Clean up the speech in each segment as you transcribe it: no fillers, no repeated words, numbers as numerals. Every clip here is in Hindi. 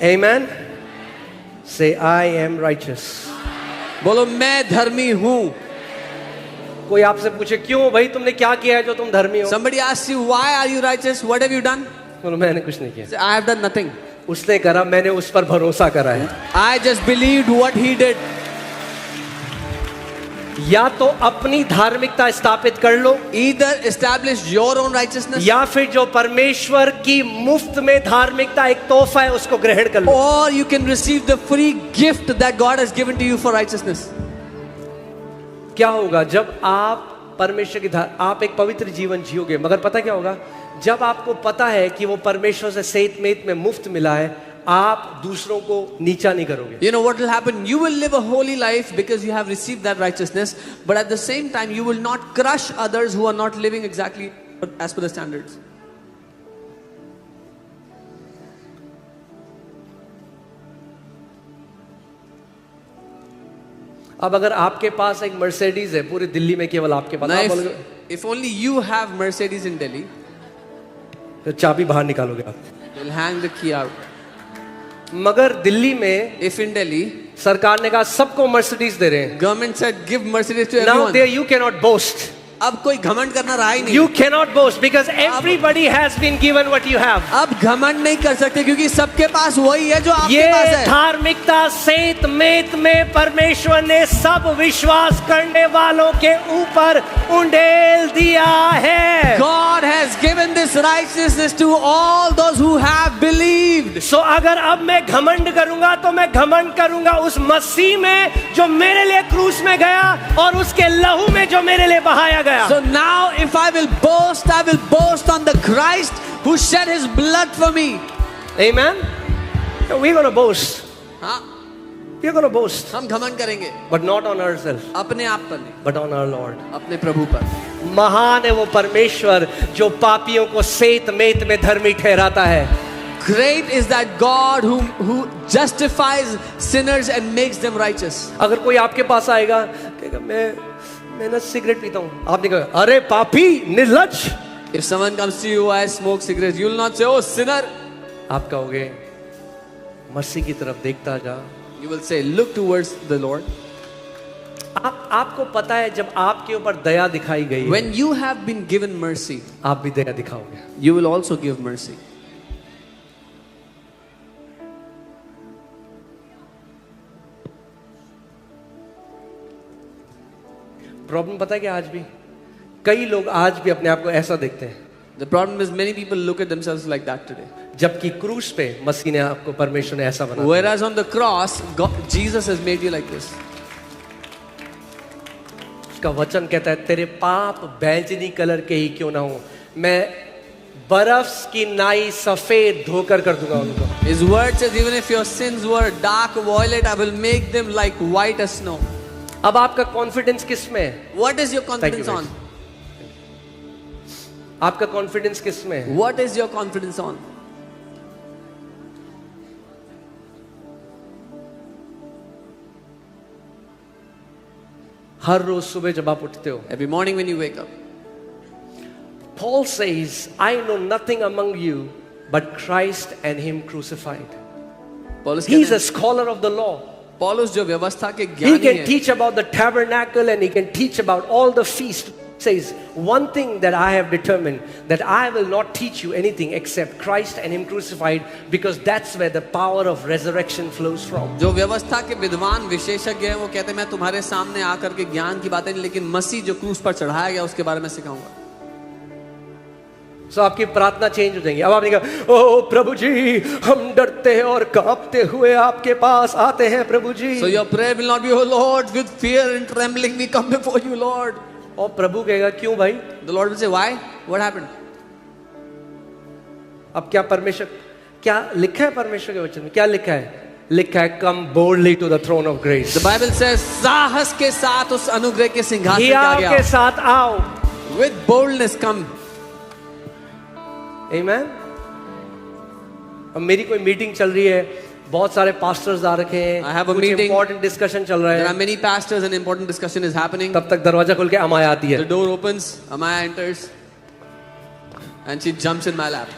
Amen. Say, I am righteous. बोलो मैं धर्मी हूँ. कोई आपसे पूछे क्यों भाई तुमने क्या किया है जो तुम धर्मी हो? Somebody asks you, why are you righteous? What have you done? बोलो मैंने कुछ नहीं किया. Say, I have done nothing. उसने करा, मैंने उस पर भरोसा करा है. I just believed what he did. या तो अपनी धार्मिकता स्थापित कर लो, Either establish your own righteousness, या फिर जो परमेश्वर की मुफ्त में धार्मिकता एक तोहफा है उसको ग्रहण कर लो. or you can receive the free gift that God has given to you for righteousness. क्या होगा जब आप परमेश्वर की आप एक पवित्र जीवन जियोगे, मगर पता क्या होगा, जब आपको पता है कि वो परमेश्वर से सेहत मेत में मुफ्त मिला है, आप दूसरों को नीचा नहीं करोगे. You know what will happen? You will live a holy life because you have received that righteousness, but at the same time you will not crush others who are not living exactly as per the standards. अब अगर आपके पास एक मर्सिडीज है, पूरे दिल्ली में केवल आपके पास, Now, if only you have Mercedes in Delhi, तो चाबी बाहर निकालोगे आप. you'll hang the key out. मगर दिल्ली में If in Delhi, सरकार ने कहा सबको मर्सिडीज दे रहे हैं. government said give Mercedes to Now everyone. there you cannot boast. अब कोई घमंड करना रहा ही नहीं. You cannot boast because everybody has been given what you have. अब घमंड नहीं कर सकते क्योंकि सबके पास वही है जो आपके ये पास है. धार्मिकता सेत मेत में परमेश्वर ने सब विश्वास करने वालों के ऊपर उंडेल दिया है. God has given this righteousness to all those who have believed. So अगर अब मैं घमंड करूंगा तो मैं घमंड करूंगा उस मसीह में जो मेरे लिए क्रूस में गया और उसके लहू में जो मेरे लिए बहाया गया. So now if I will boast on the Christ who shed his blood for me. Amen. We're going to boast. हाँ, We're going to boast. हम घमंड करेंगे, But not on ourselves, अपने आप पर नहीं, but on our Lord. अपने प्रभु पर. महान है वो परमेश्वर जो पापियों को सेत मेत में धर्मी ठहराता है. Great is that God who justifies sinners and makes them righteous. अगर कोई आपके पास आएगा कहेगा मैं ना सिगरेट पीता हूँ, आपने कहा अरे पापी निर्लज्ज. If someone comes to you, I smoke cigarettes, you will not say, oh sinner. आप कहोगे मसीह की तरफ देखता जा. You will say, look towards the Lord. आपको पता है जब आपके ऊपर दया दिखाई गई है, When you have been given mercy, आप भी दया दिखाओगे. you will also give mercy. Problem पता है कि आज भी कई लोग आज भी अपने आप को ऐसा देखते हैं. The problem is many people look at themselves like that today. जबकि क्रूस पे मसीह ने आपको, परमेश्वर ने ऐसा बना. Whereas on the cross, Jesus has made you like this. उसका वचन कहता है तेरे पाप बैंगनी कलर के ही क्यों ना हो, मैं बर्फ की नाई सफेद धोकर कर दूंगा उनको. His word says even if your sins were dark violet, I will make them like white as snow. अब आपका कॉन्फिडेंस किस में है? What is your confidence on? आपका कॉन्फिडेंस किस में है? What is your confidence on? हर रोज सुबह जब आप उठते हो, Every morning when you wake up, Paul says, I know nothing among you but Christ and him crucified. Paulus He's a scholar of the law. Paulus जो व्यवस्था के He ज्ञानी can है, teach about the tabernacle and he can teach about all the feasts. Says, one thing that I have determined, that I will not teach you anything except Christ and him crucified, because that's where the power of resurrection flows from. जो व्यवस्था के विद्वान विशेषज्ञ हैं, वो कहते हैं मैं तुम्हारे सामने आकर के ज्ञान की बातें नहीं, लेकिन मसीह जो क्रूस पर चढ़ाया गया उसके बारे में सिखाऊंगा. So आपकी प्रार्थना चेंज हो जाएंगी. अब आपने कहा ओ प्रभु जी हम डरते हैं और कांपते हुए आपके पास आते हैं प्रभु जी. So your prayer will not be, oh Lord, with fear and trembling we come before you, Lord. और प्रभु कहेगा क्यों भाई? The Lord will say, why? What happened? अब क्या परमेश्वर, क्या लिखा है परमेश्वर के वचन में? क्या लिखा है? लिखा है come boldly to the throne of grace. The Bible says साहस के साथ उस अनुग्रह के सिंहासन पे आ हियाव के साथ आओ. With boldness come. Amen. अब मेरी कोई मीटिंग चल रही है, बहुत सारे पास्टर्स आ रखे हैं, I have a कुछ meeting. इंपॉर्टेंट डिस्कशन चल रहा There है. are many pastors and important discussion is happening. तब तक दरवाजा खोल के अमाया आती The है. door opens, Amaya enters, and she jumps in my lap.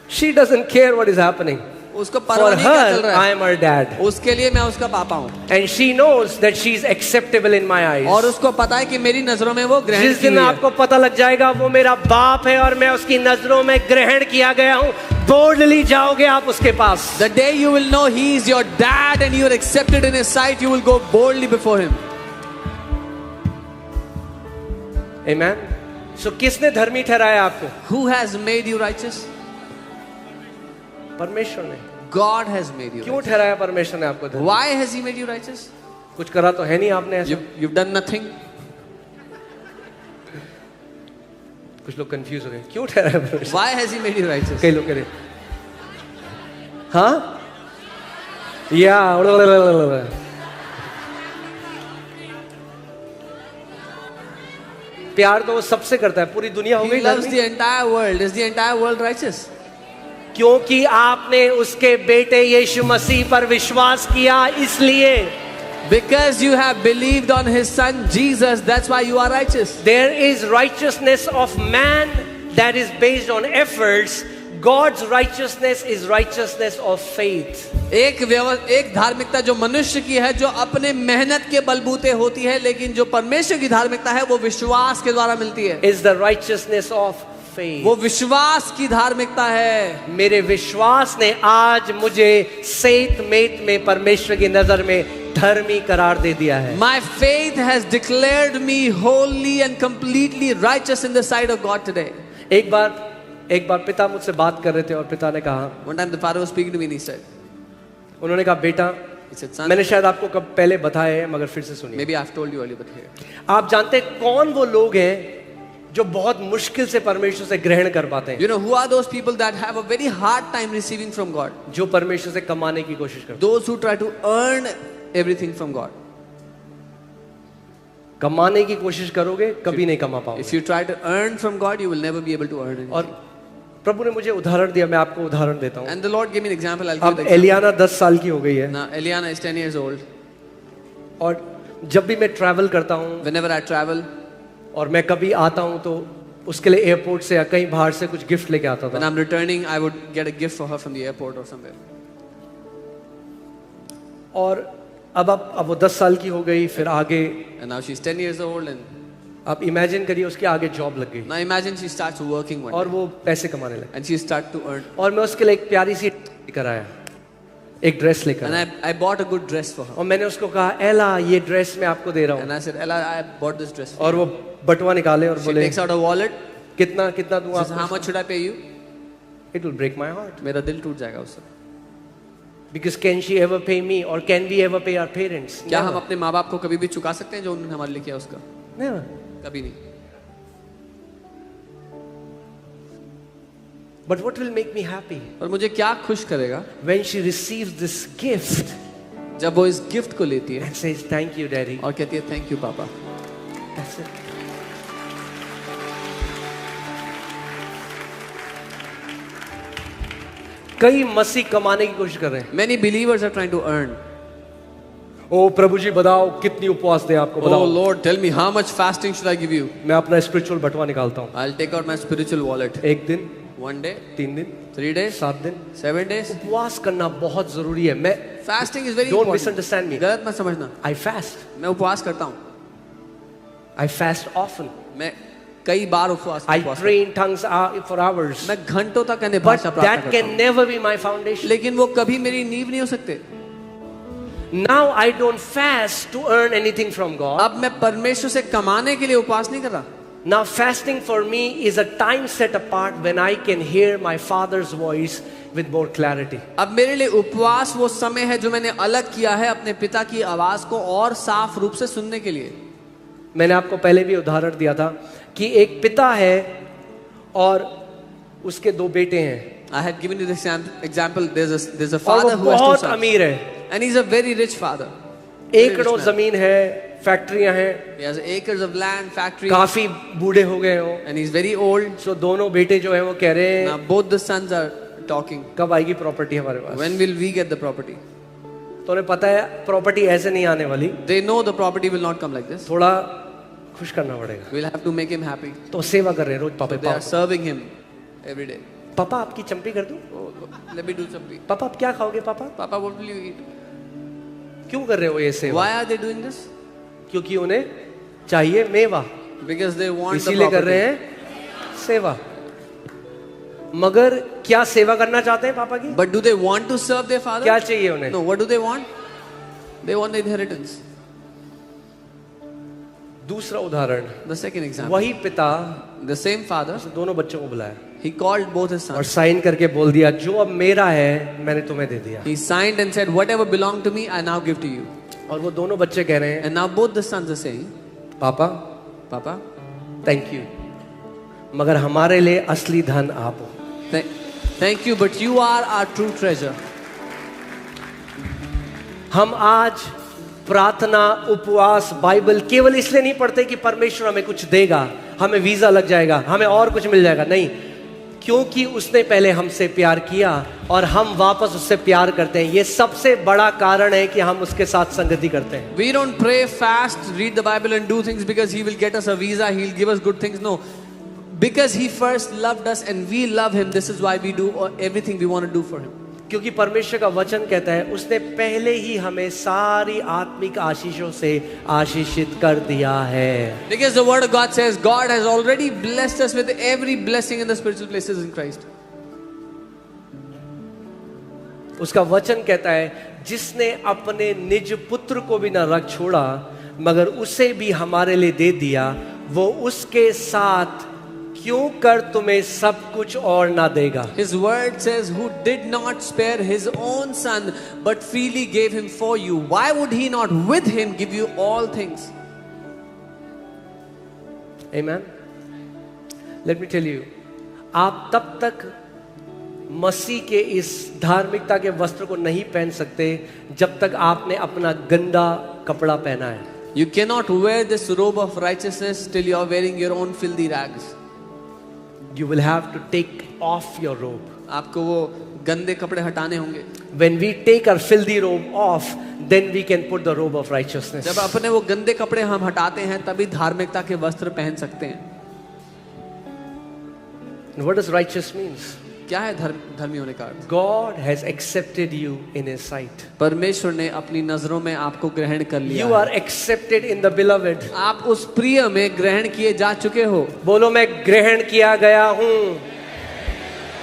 She doesn't care what is happening. उसको For परवाह नहीं क्या चल her, रहा I है, am her dad. उसके लिए मैं उसका पापा हूँ, And she knows that she is acceptable in my eyes. और उसको पता है कि मेरी नजरों में वो ग्रहण जिस की दिन हुई है। आपको पता लग जाएगा वो मेरा बाप है और मैं उसकी नजरों में ग्रहण किया गया हूँ, बोल्डली जाओगे आप उसके पास। The day you will know he is your dad and you are accepted in his sight, you will go boldly before him. Amen. So किसने धर्मी ठहराया आपको? Who has made you righteous? परमेश्वर ने। God has made you क्यों righteous. ठहराया परमेश्वर ने आपको धर्मी? Why has he made you righteous? कुछ करा तो है नहीं आपने ऐसा। You've done nothing. कुछ लोग कंफ्यूज हो गए, क्यों ठहराया परमेश्वर? Why has he made you righteous? कई लोग कह रहे हाँ या प्यार तो वो सबसे करता है, पूरी दुनिया हो He गई loves धर्मी। the entire world. Is the entire world righteous? क्योंकि आपने उसके बेटे यीशु मसीह पर विश्वास किया, इसलिए Because you have believed on his son Jesus, that's why you are righteous. there is righteousness of man that is based on efforts. God's righteousness is righteousness of faith. एक धार्मिकता जो मनुष्य की है, जो अपने मेहनत के बलबूते होती है, लेकिन जो परमेश्वर की धार्मिकता है वो विश्वास के द्वारा मिलती है। Is the righteousness of faith. वो विश्वास की धार्मिकता है। मेरे विश्वास ने आज मुझे सेत मेत में परमेश्वर की नजर में धर्मी करार दे दिया है। My faith has declared me holy and completely righteous in the sight of God today. एक बार पिता मुझसे बात कर रहे थे और पिता ने कहा, One time the father was speaking to me and he said, उन्होंने कहा बेटा, he said, son, मैंने शायद आपको कब पहले बताया है मगर फिर से सुनिए। maybe I've told you earlier, but here. आप जानते हैं कौन वो लोग हैं जो बहुत मुश्किल से परमेश्वर से ग्रहण कर पाते हैं? You know, who are those people that have a very hard time receiving from God? जो परमेश्वर से कमाने की कोशिश करते Those who try to earn everything from God. हैं। कमाने की कोशिश करोगे कभी नहीं कमा पाओगे। If you try to earn from God, you will never be able to earn anything. और प्रभु ने मुझे उदाहरण दिया, मैं आपको उदाहरण देता हूँ। And the Lord gave me an example. I'll give you अब the example. एलियाना 10 साल की हो गई है Now, Eliana is 10 years old. और जब भी मैं ट्रैवल करता हूँ Whenever I travel, और मैं कभी आता हूँ तो उसके लिए एयरपोर्ट से या कहीं बाहर से कुछ गिफ्ट लेके आता when था। I'm returning, I would get a gift for her from the airport or somewhere. और अब वो 10 साल की हो गई, फिर आगे And now she's 10 years old, and आप इमेजिन करिए उसके आगे जॉब लग गई now imagine she starts working one और day, वो पैसे कमाने लगे and she starts to earn. और मैं उसके लिए एक प्यारी सी लेकर आया, एक ड्रेस लेकर And आया। I bought a good dress for her. और मैंने उसको कहा एला ये ड्रेस मैं आपको दे रहा And हूँ। I said, Ella, I bought this dress for और वो बटुआ निकाले और you. She बोले takes out a wallet. कितना कितना दूँ She says, how आपको? much should I pay you? It will break my heart मेरा दिल टूट जाएगा उससे। because can she ever pay me or can we ever pay our parents? क्या हम Never. अपने माँ बाप को कभी भी चुका सकते हैं जो उन्होंने हमारे लिए किया उसका? Never. कभी नहीं। But what will make me happy और मुझे क्या खुश करेगा when she receives this gift जब वो इस गिफ्ट को लेती है and says thank you daddy. और कहती है थैंक यू पापा। That's it. कई मसीह कमाने की कोशिश कर रहे हैं। Many believers are trying to earn. ओ प्रभु जी बताओ कितनी उपवास दे आपको Oh बताओ। Lord, tell me how much fasting should I give you? मैं अपना स्पिरिचुअल बटवा निकालता हूँ। I'll take out my spiritual wallet. एक दिन, 1 day, 3 दिन, 3 days, 7 दिन 7 days. उपवास करना बहुत जरूरी है। मैं Fasting is very Don't important. misunderstand me. गलत मत समझना। I fast. मैं उपवास करता हूँ। I fast often. मैं कई बार उपवास I उपवास pray in tongues for hours. करता हूँ। मैं घंटों तक अन्य But भाषा प्रार्थना that करता can हूँ। never be my foundation. लेकिन वो कभी मेरी नींव नहीं हो सकते। Now I don't fast to earn anything from God. अब मैं परमेश्वर से कमाने के लिए उपवास नहीं कर रहा। Now fasting for me is a time set apart when I can hear my Father's voice with more clarity. अब मेरे लिए उपवास वो समय है जो मैंने अलग किया है अपने पिता की आवाज को और साफ रूप से सुनने के लिए। मैंने आपको पहले भी उदाहरण दिया था कि एक पिता है और उसके 2 बेटे हैं I had given you this example. There's a और father वो who has 2 बहुत sons, अमीर है। and he's a very rich father. Very rich एकड़ों man. जमीन है, फैक्ट्रियां हैं, He has acres of land, factory, काफी बूढ़े हो गए हो। and he's very old. सो दोनों बेटे जो है वो कह रहे Now हैं both the sons are talking. कब आएगी प्रॉपर्टी हमारे पास। When will we get the property? तो उन्हें पता है प्रॉपर्टी ऐसे नहीं आने वाली, They know the property will not come like this. थोड़ा खुश करना पड़ेगा। We'll have to make him happy. तो सेवा कर रहे हैं रोज So पापा they are serving him every day. पापा आपकी चंपी कर दूं? Oh, let me do something. पापा आप क्या खाओगे पापा? Papa, what will you eat? क्यों कर रहे हो ये सेवा? Why are they doing this? क्योंकि उन्हें चाहिए मेवा, Because they want the इसीलिए कर रहे property. हैं सेवा। मगर क्या सेवा करना चाहते हैं पापा की? But do they want to serve their father? क्या चाहिए उन्हें? No, what do they want? They want the inheritance. दूसरा उदाहरण, The second example. वही पिता The same father, दोनों बच्चों को बुलाया he called both his और sons. साइन करके बोल दिया, जो अब मेरा है मैंने तुम्हें दे दिया। He signed and said, whatever belonged to me, I now give to you. और वो दोनों बच्चे कह रहे हैं, And now both the sons are saying, पापा Papa, थैंक यू, मगर हमारे लिए असली धन आप हो। thank you, but you are our true treasure. हम आज प्रार्थना, उपवास, बाइबल केवल इसलिए नहीं पढ़ते कि परमेश्वर हमें कुछ देगा, हमें वीजा लग जाएगा, हमें और कुछ मिल जाएगा। नहीं, क्योंकि उसने पहले हमसे प्यार किया और हम वापस उससे प्यार करते हैं। ये सबसे बड़ा कारण है कि हम उसके साथ संगति करते हैं। We don't pray, fast, read the Bible and do things because he will get us a visa, he'll give us good things. No, because he first loved us and we love him. This is why we do everything we want to do for him. क्योंकि परमेश्वर का वचन कहता है उसने पहले ही हमें सारी आत्मिक आशीषों से आशीषित कर दिया है। Because the word of God says God has already blessed us with every blessing in the spiritual places in Christ. उसका वचन कहता है जिसने अपने निज पुत्र को भी न रख छोड़ा मगर उसे भी हमारे लिए दे दिया, वो उसके साथ क्यों कर तुम्हें सब कुछ और ना देगा। His word says, who did not spare his own son but freely gave him for you, why would he not with him give you all things? Amen. Let me tell you, आप तब तक मसीह के इस धार्मिकता के वस्त्र को नहीं पहन सकते जब तक आपने अपना गंदा कपड़ा पहना है। You cannot wear this robe of righteousness till you are wearing your own filthy rags. You will have to take off your robe. आपको वो गंदे कपड़े हटाने होंगे। When we take our filthy robe off, then we can put the robe of righteousness. जब अपने वो गंदे कपड़े हम हटाते हैं तभी धार्मिकता के वस्त्र पहन सकते हैं। And what does righteous means? क्या है धर्मी होने का अर्थ? God has accepted you in His sight. परमेश्वर ने अपनी नजरों में आपको ग्रहण कर लिया। You are accepted in the beloved. आप उस प्रिय में ग्रहण किए जा चुके हो। बोलो मैं ग्रहण किया गया हूँ।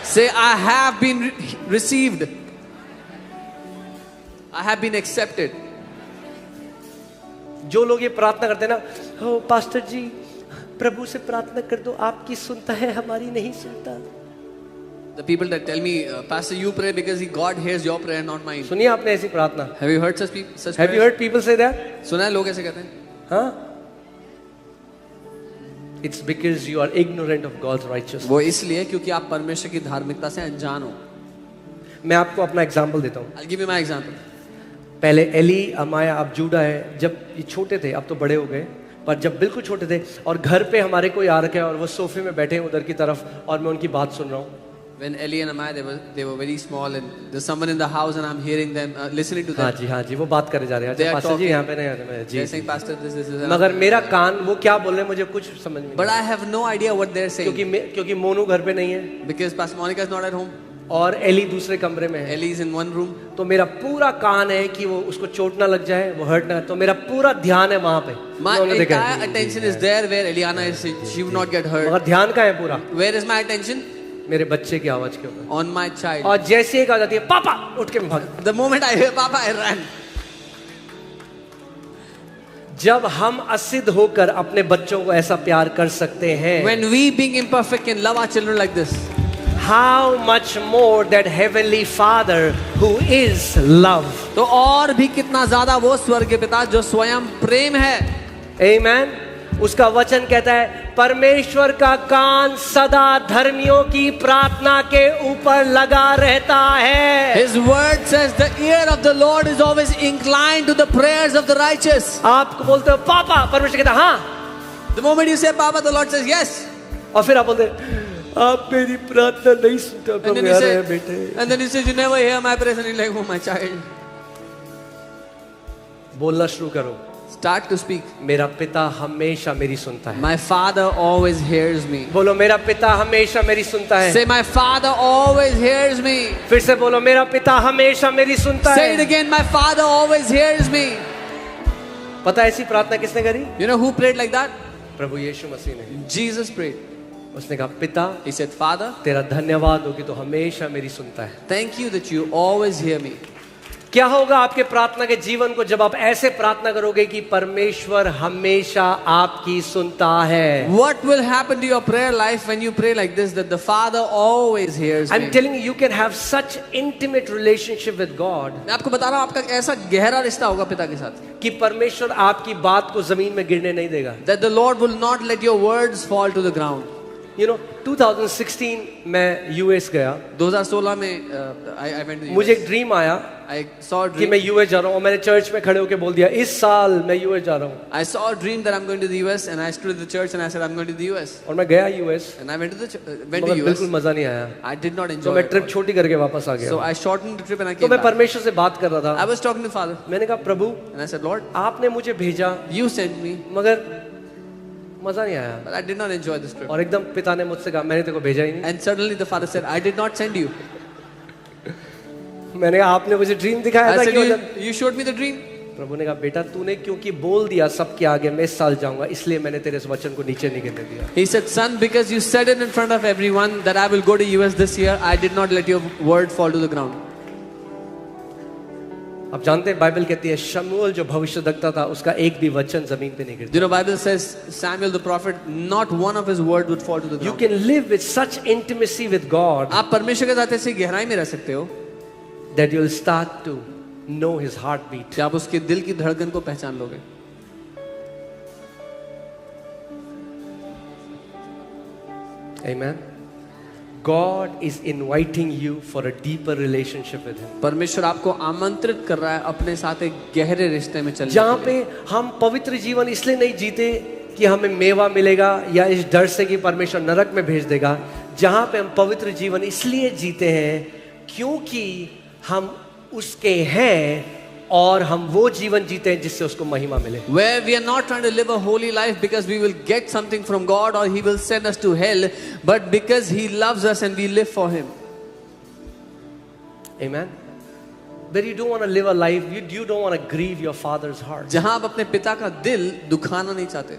Say I have been received. I have been accepted. जो लोग ये प्रार्थना करते हैं ना, हो पास्टर जी प्रभु से प्रार्थना कर दो, आपकी सुनता है हमारी नहीं सुनता। The people that tell me, Pastor, you pray because God hears your prayer, not mine. सुनिए आपने ऐसी प्रार्थना? Have you heard such Have you prayers? heard people say that? सुना है लोग ऐसे कहते हैं? हाँ? It's because you are ignorant of God's righteousness. वो इसलिए क्योंकि आप परमेश्वर की धार्मिकता से अनजान हो। मैं आपको अपना एग्जाम्पल देता हूँ। I'll give you my example. पहले एली, अमाया, अब जूडा है, जब ये छोटे थे, अब तो बड़े हो गए, पर जब बिल्कुल छोटे थे और घर पे हमारे कोई आ रखा है और वो सोफे में बैठे हैं उधर की तरफ और मैं उनकी बात सुन रहा हूँ। When Eli and Amaya, they were very small and there's someone in the house and I'm hearing them, listening to them. हाँ जी, वो बात करे जा रहे हैं। They are pastor ji talking. यहाँ पे नहीं आते मैं जी। They're saying, Pastor, this is. मगर मेरा कान वो क्या बोल रहे हैं मुझे कुछ समझ में But नहीं। I have no idea what they're saying. क्योंकि मोनू घर पे नहीं है Because Pastor Monica is not at home. और एली दूसरे कमरे में है, Eli is in one room. तो मेरा पूरा कान है कि वो उसको चोट ना लग जाए, वो हर्ट ना, तो मेरा पूरा ध्यान है वहां पे। My उन्होंने देखा है। entire attention is there where Eliana is. She will not get hurt. मगर ध्यान का है पूरा Where is my attention? मेरे बच्चे की आवाज के ऊपर। On my child. और जैसे एक आ जाती है पापा, उठ के मैं भाग। The moment I hear Papa, I ran. जब हम असिद्ध होकर अपने बच्चों को ऐसा प्यार कर सकते हैं, When we being imperfect can love our children like this, how much more that heavenly Father who is love. तो और भी कितना ज्यादा वो स्वर्गीय पिता जो स्वयं प्रेम है। Amen. उसका वचन कहता है परमेश्वर का कान सदा धर्मियों की प्रार्थना के ऊपर लगा रहता है। His word says the ear of the Lord is always inclined to the prayers of the righteous. आपको बोलते हो पापा, परमेश्वर कहता है हाँ। The moment you say Papa, the Lord says yes. और फिर आप बोलते हैं आप मेरी प्रार्थना नहीं सुनते हो, And then, मेरे हैं बेटे। and then he says, you never hear my prayers, and you're like, oh my child. बोलना शुरू करो, Start to speak. मेरा पिता हमेशा मेरी सुनता है। My Father always hears me. बोलो मेरा पिता हमेशा मेरी सुनता है। Say, my Father always hears me. फिर से बोलो मेरा पिता हमेशा मेरी सुनता Say it है। again, my Father always hears me. पता है ऐसी प्रार्थना किसने करी? You know who prayed like that? प्रभु यीशु मसीह ने। Jesus prayed. उसने कहा पिता He said, Father, तेरा धन्यवाद हो कि तू हमेशा मेरी सुनता है। thank you that you always hear me. क्या होगा आपके प्रार्थना के जीवन को जब आप ऐसे प्रार्थना करोगे कि परमेश्वर हमेशा आपकी सुनता है? What will happen to your prayer life when you pray like this, that the Father always hears I'm me? telling you, you can have such intimate relationship with God मैं आपको बता रहा हूँ, आपका ऐसा गहरा रिश्ता होगा पिता के साथ कि परमेश्वर आपकी बात को जमीन में गिरने नहीं देगा। that the Lord will not let your words fall to the ground. You know, 2016 मैं यूएस गया। 2016 में I went to the मुझे एक US. ड्रीम आया I saw a कि dream. मैं यूएस जा रहा हूँ और मैंने चर्च में खड़े होकर बोल दिया इस साल मैं यूएस जा रहा हूँ। I saw a dream that I'm going to the US, and I stood at the church and I said I'm going to the US, और मैं गया US, and I went to मगर US. बिल्कुल मजा नहीं आया। I did not तो enjoy मैं it. ट्रिप छोटी करके वापस आ So गया। I shortened the trip and I तो came मैं back. परमेश्वर से बात कर रहा I था। was talking to Father मैंने कहा प्रभु and I said, Lord, आपने मुझे भेजा you sent me, मगर मजा नहीं आया। but I did not enjoy this trip. और एकदम पिता ने मुझसे कहा मैंने तेरे को भेजा ही नहीं। And suddenly the Father said, I did not send you. मैंने कहा आपने मुझे ड्रीम दिखाया I था said, कि you showed me the dream. प्रभु ने कहा बेटा तूने क्योंकि बोल दिया सबके आगे मैं इस साल जाऊंगा इसलिए मैंने तेरे इस वचन को नीचे नहीं गिरने दिया। He said, son, because you said it in front of everyone that I will go to US this year, I did not let your word fall to the ground. आप जानते हैं बाइबल कहती है शमूएल जो भविष्यद्वक्ता था उसका एक भी वचन जमीन पे नहीं गिरता। You know, Bible says Samuel the prophet, not one of his word would fall to the You ground. can live with such intimacy with God आप परमेश्वर के साथ ऐसी गहराई में रह सकते हो that you'll start to know his heartbeat. कि आप उसके दिल की धड़कन को पहचान लोगे. Amen. God is inviting you for a deeper relationship with him. परमेश्वर आपको आमंत्रित कर रहा है अपने साथ एक गहरे रिश्ते में चलने जहाँ के लिए. पे हम पवित्र जीवन इसलिए नहीं जीते कि हमें मेवा मिलेगा या इस डर से कि परमेश्वर नरक में भेज देगा। जहाँ पे हम पवित्र जीवन इसलिए जीते हैं क्योंकि हम उसके हैं और हम वो जीवन जीते हैं जिससे उसको महिमा मिले। Where we are not trying to live a holy life because we will get something from God or He will send us to hell, but because He loves us and we live for Him. Amen. Where you don't want to live a life, you don't want to grieve your father's heart. जहां आप अपने पिता का दिल दुखाना नहीं चाहते.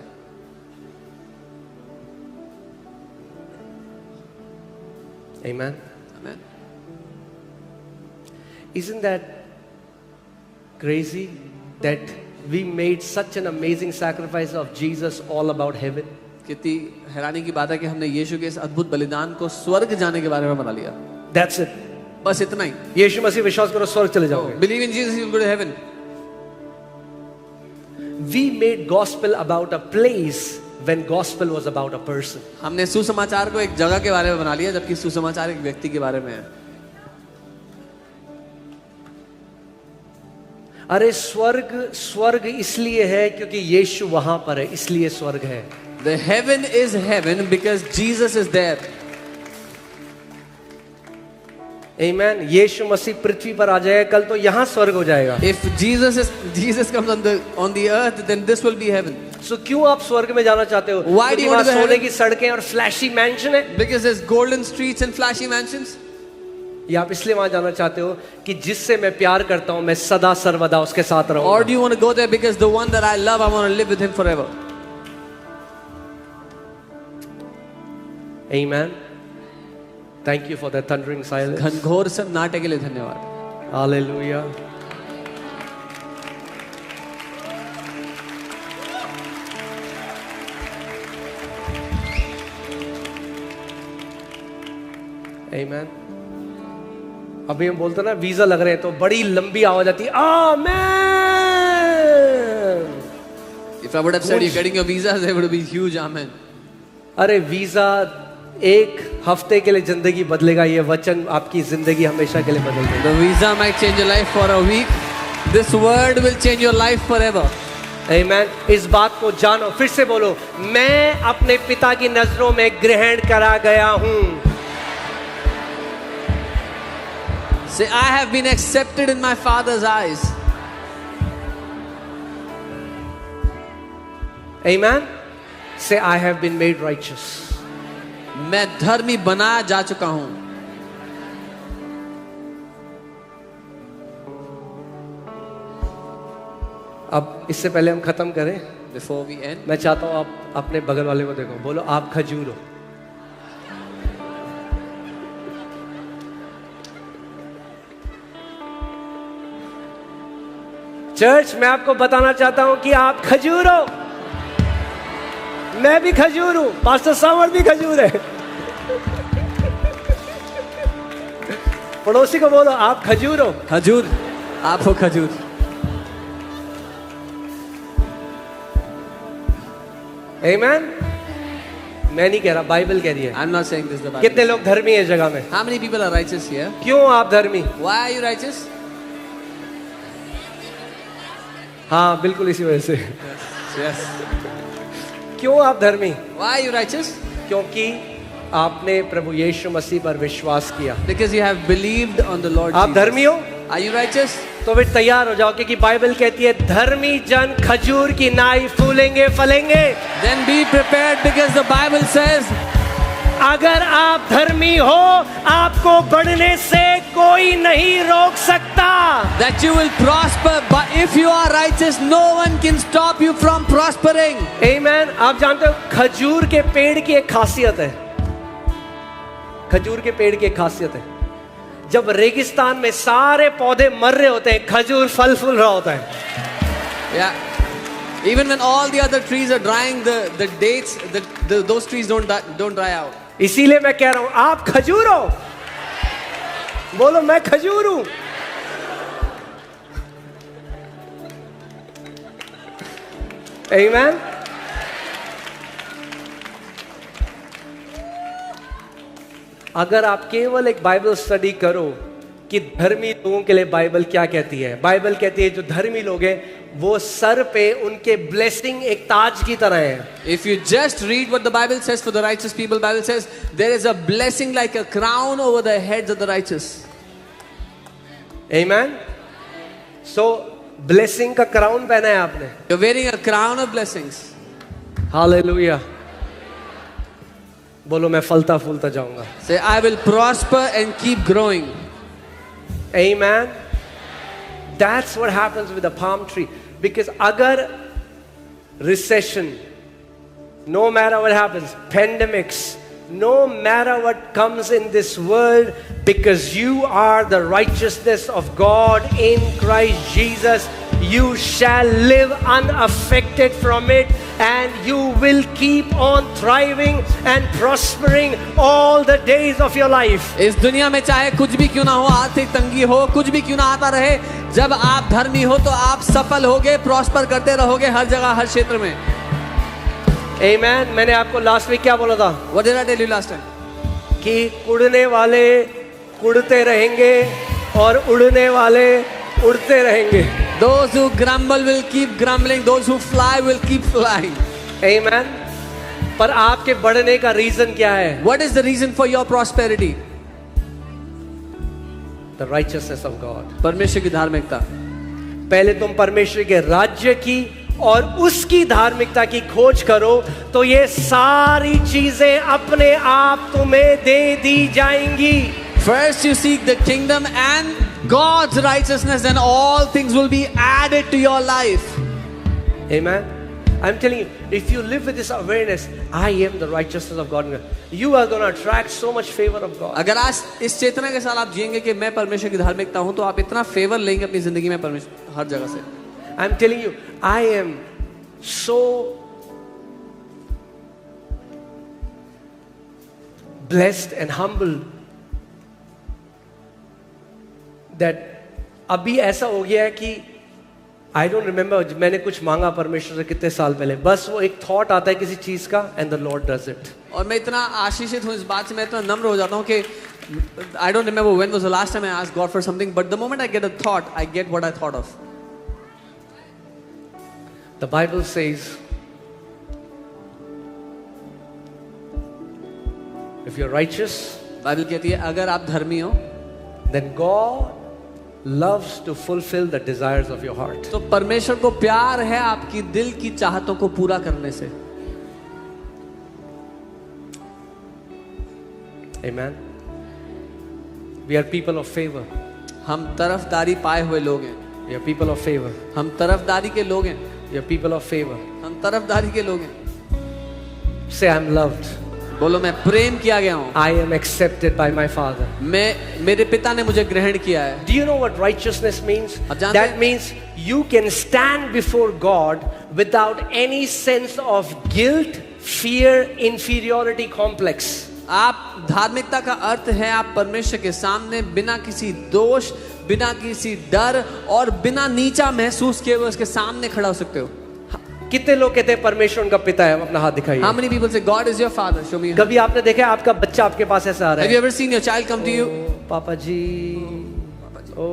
Amen. Amen. Isn't that crazy that we made such an amazing sacrifice of Jesus all about heaven? कितनी हैरानी की बात है कि हमने यीशु के इस अद्भुत बलिदान को स्वर्ग जाने के बारे में बना लिया. That's it. बस इतना ही. यीशु मसीह विश्वास करो स्वर्ग चले जाओगे. Believe in Jesus, you will go to heaven. We made gospel about a place when gospel was about a person. हमने सुसमाचार को एक जगह के बारे में बना लिया जबकि सुसमाचार एक व्यक्ति के बारे में है. अरे स्वर्ग इसलिए है क्योंकि यीशु वहां पर है, इसलिए स्वर्ग है. The heaven is heaven because Jesus is there. Amen. यीशु मसीह पृथ्वी पर आ जाएगा कल तो यहाँ स्वर्ग हो जाएगा. If Jesus comes on the earth, then this will be heaven. So क्यों आप स्वर्ग में जाना चाहते हो? Why do you क्योंकि want to वहाँ go सोने heaven? की सड़कें और फ्लैशी मैंशन है. Because there's golden streets and flashy mansions. या आप इसलिए वहां जाना चाहते हो कि जिससे मैं प्यार करता हूं मैं सदा सर्वदा उसके साथ रहूंगा. Or do you want to go there because the one that I love, I want to live with him forever? Amen. Thank you for that thundering silence. घनघोर सन्नाटे के लिए धन्यवाद. Hallelujah. Amen. अभी हम बोलते ना वीजा लग रहे हैं तो बड़ी लंबी आवाज आती है आमेन. If I would have said you're getting your visas, there would be huge amen. अरे वीजा एक हफ्ते के लिए जिंदगी बदलेगा, ये वचन आपकी जिंदगी हमेशा के लिए बदल देगा. The visa might change your life for a week. This word will change your life forever. Amen. इस बात को जानो. फिर से बोलो, मैं अपने पिता की नजरों में ग्रहण करा गया हूं. Say, I have been accepted in my Father's eyes. Amen. Say, I have been made righteous. मैं धर्मी बनाया जा चुका हूं. अब इससे पहले हम खत्म करें, Before we end, मैं चाहता हूं आप अपने बगल वाले को देखो, बोलो आप खजूर हो. चर्च, मैं आपको बताना चाहता हूं कि आप खजूर हो. मैं भी खजूर हूं, पास्टर सामर भी खजूर है. पड़ोसी को बोलो आप खजूर हो. खजूर, आप हो खजूर. Amen. मैं नहीं कह रहा, बाइबल कह रही है. I'm not saying this. The Bible. कितने लोग धर्मी है इस जगह में? How many people are righteous here? क्यों आप धर्मी? Why are you righteous? हाँ, बिल्कुल इसी वजह से. Yes. क्यों आप धर्मी? Why are you righteous? क्योंकि आपने प्रभु यीशु मसीह पर विश्वास किया. Because you have believed on the Lord आप Jesus. धर्मी हो? Are you righteous? तो फिर तैयार हो जाओ, क्योंकि बाइबल कहती है धर्मी जन खजूर की नाई फूलेंगे फलेंगे. Then be prepared because the Bible says, अगर आप धर्मी हो, आपको बढ़ने से कोई नहीं रोक सकता. that you will prosper. But if you are righteous, no one can stop you from prospering. Amen. आप जानते हो खजूर के पेड़ की एक खासियत है. खजूर के पेड़ की एक खासियत है, जब रेगिस्तान में सारे पौधे मर रहे होते हैं, खजूर फल फूल रहा होता है. Yeah. Even when all the other trees are drying, the dates, those trees don't dry out. इसीलिए मैं कह रहा हूं आप खजूर हो. बोलो मैं खजूर हूं. Amen. अगर आप केवल एक बाइबल स्टडी करो कि धर्मी लोगों के लिए बाइबल क्या कहती है, बाइबल कहती है जो धर्मी लोग हैं वो सर पे उनके ब्लेसिंग एक ताज की तरह है. If you just read what the Bible says for the righteous people, Bible says there is a blessing like a crown over the heads of the righteous. Amen. So blessing का क्राउन पहना है आपने. You're wearing a crown of blessings. Hallelujah. बोलो मैं फलता फूलता जाऊंगा. Say, I will prosper and keep growing. Amen. That's what happens with the palm tree. Because agar recession, no matter what happens, pandemics, no matter what comes in this world, because you are the righteousness of God in Christ Jesus, you shall live unaffected from it, and you will keep on thriving and prospering all the days of your life. इस दुनिया में चाहे कुछ भी क्यों ना हो, आर्थिक तंगी हो, कुछ भी क्यों ना आता रहे, जब आप धर्मी हो तो आप सफल होगे, प्रॉस्पर करते रहोगे हर जगह, हर क्षेत्र में. Amen. मैंने आपको लास्ट वीक क्या बोला था? What did I tell you last time? कि कुड़ने वाले कुड़ते रहेंगे और उड़ने वाले उड़ते रहेंगे. Those who grumble will keep grumbling, those who fly will keep flying. Amen. पर आपके बढ़ने का रीजन क्या है? What is the reason for your prosperity? The righteousness of God. परमेश्वर की धार्मिकता. पहले तुम परमेश्वर के राज्य की और उसकी धार्मिकता की खोज करो तो ये सारी चीजें अपने आप तुम्हें दे दी जाएंगी. First you seek the kingdom and God's righteousness, and all things will be added to your life. Amen. I'm telling you, if you live with this awareness, I am the righteousness of God, you are going to attract so much favor of God. अगर आज इस चेतना के साथ आप जिएंगे कि मैं परमेश्वर की धार्मिकता हूं, तो आप इतना फेवर लेंगे अपनी जिंदगी में परमेश्वर हर जगह से. I'm telling you, I am so blessed and humbled that अभी ऐसा हो गया है कि I don't remember मैंने कुछ मांगा परमेश्वर से कितने साल पहले, बस वो एक थॉट आता है किसी चीज का and the Lord does it. और मैं इतना आशीषित हूँ इस बात से, मैं इतना नम्र हो जाता हूँ कि I don't remember when was the last time I asked God for something, but the moment I get a thought, I get what I thought of. The Bible says, if you're righteous, Bible कहती है अगर आप धर्मी हो, then God loves to fulfill the desires of your heart. तो परमेश्वर को प्यार है आपकी दिल की चाहतों को पूरा करने से. Amen. We are people of favor. हम तरफदारी पाए हुए लोग हैं. We are people of favor. हम तरफदारी के लोग हैं. We are people of favor. हम तरफदारी के लोग हैं. Say, I'm loved. बोलो, मैं प्रेम किया गया हूँ. I am accepted by my Father. मेरे पिता ने मुझे ग्रहण किया है. Do you know what righteousness means? आप जानते That हैं? means you can stand before God without any sense of guilt, fear, inferiority complex. आप धार्मिकता का अर्थ है आप परमेश्वर के सामने बिना किसी दोष, बिना किसी डर और बिना नीचा महसूस किए हुए उसके सामने खड़ा हो सकते हो. कितने लोग कहते हैं परमेश्वर उनका पिता है? अपना हाथ दिखाइए. How many people say God is your father? Show me. कभी आपने देखा आपका बच्चा आपके पास ऐसा आ रहा Have you है? ever seen your child come to you? पापा जी, ओ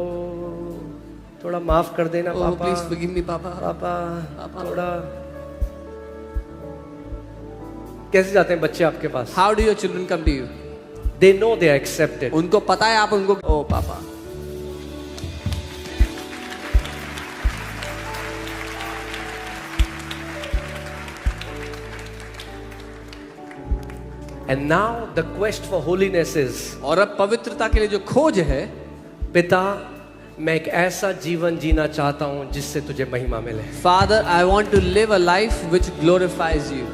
थोड़ा माफ कर देना Oh, पापा. please forgive me, Papa. पापा थोड़ा. कैसे जाते हैं बच्चे आपके पास? How do your children come to you? They know they are accepted. उनको पता है आप उनको ओ पापा. And now the quest for holiness is, और अब पवित्रता के लिए जो खोज है, पिता मैं एक ऐसा जीवन जीना चाहता हूं जिससे तुझे महिमा मिले. Father, I want to live a life which glorifies you.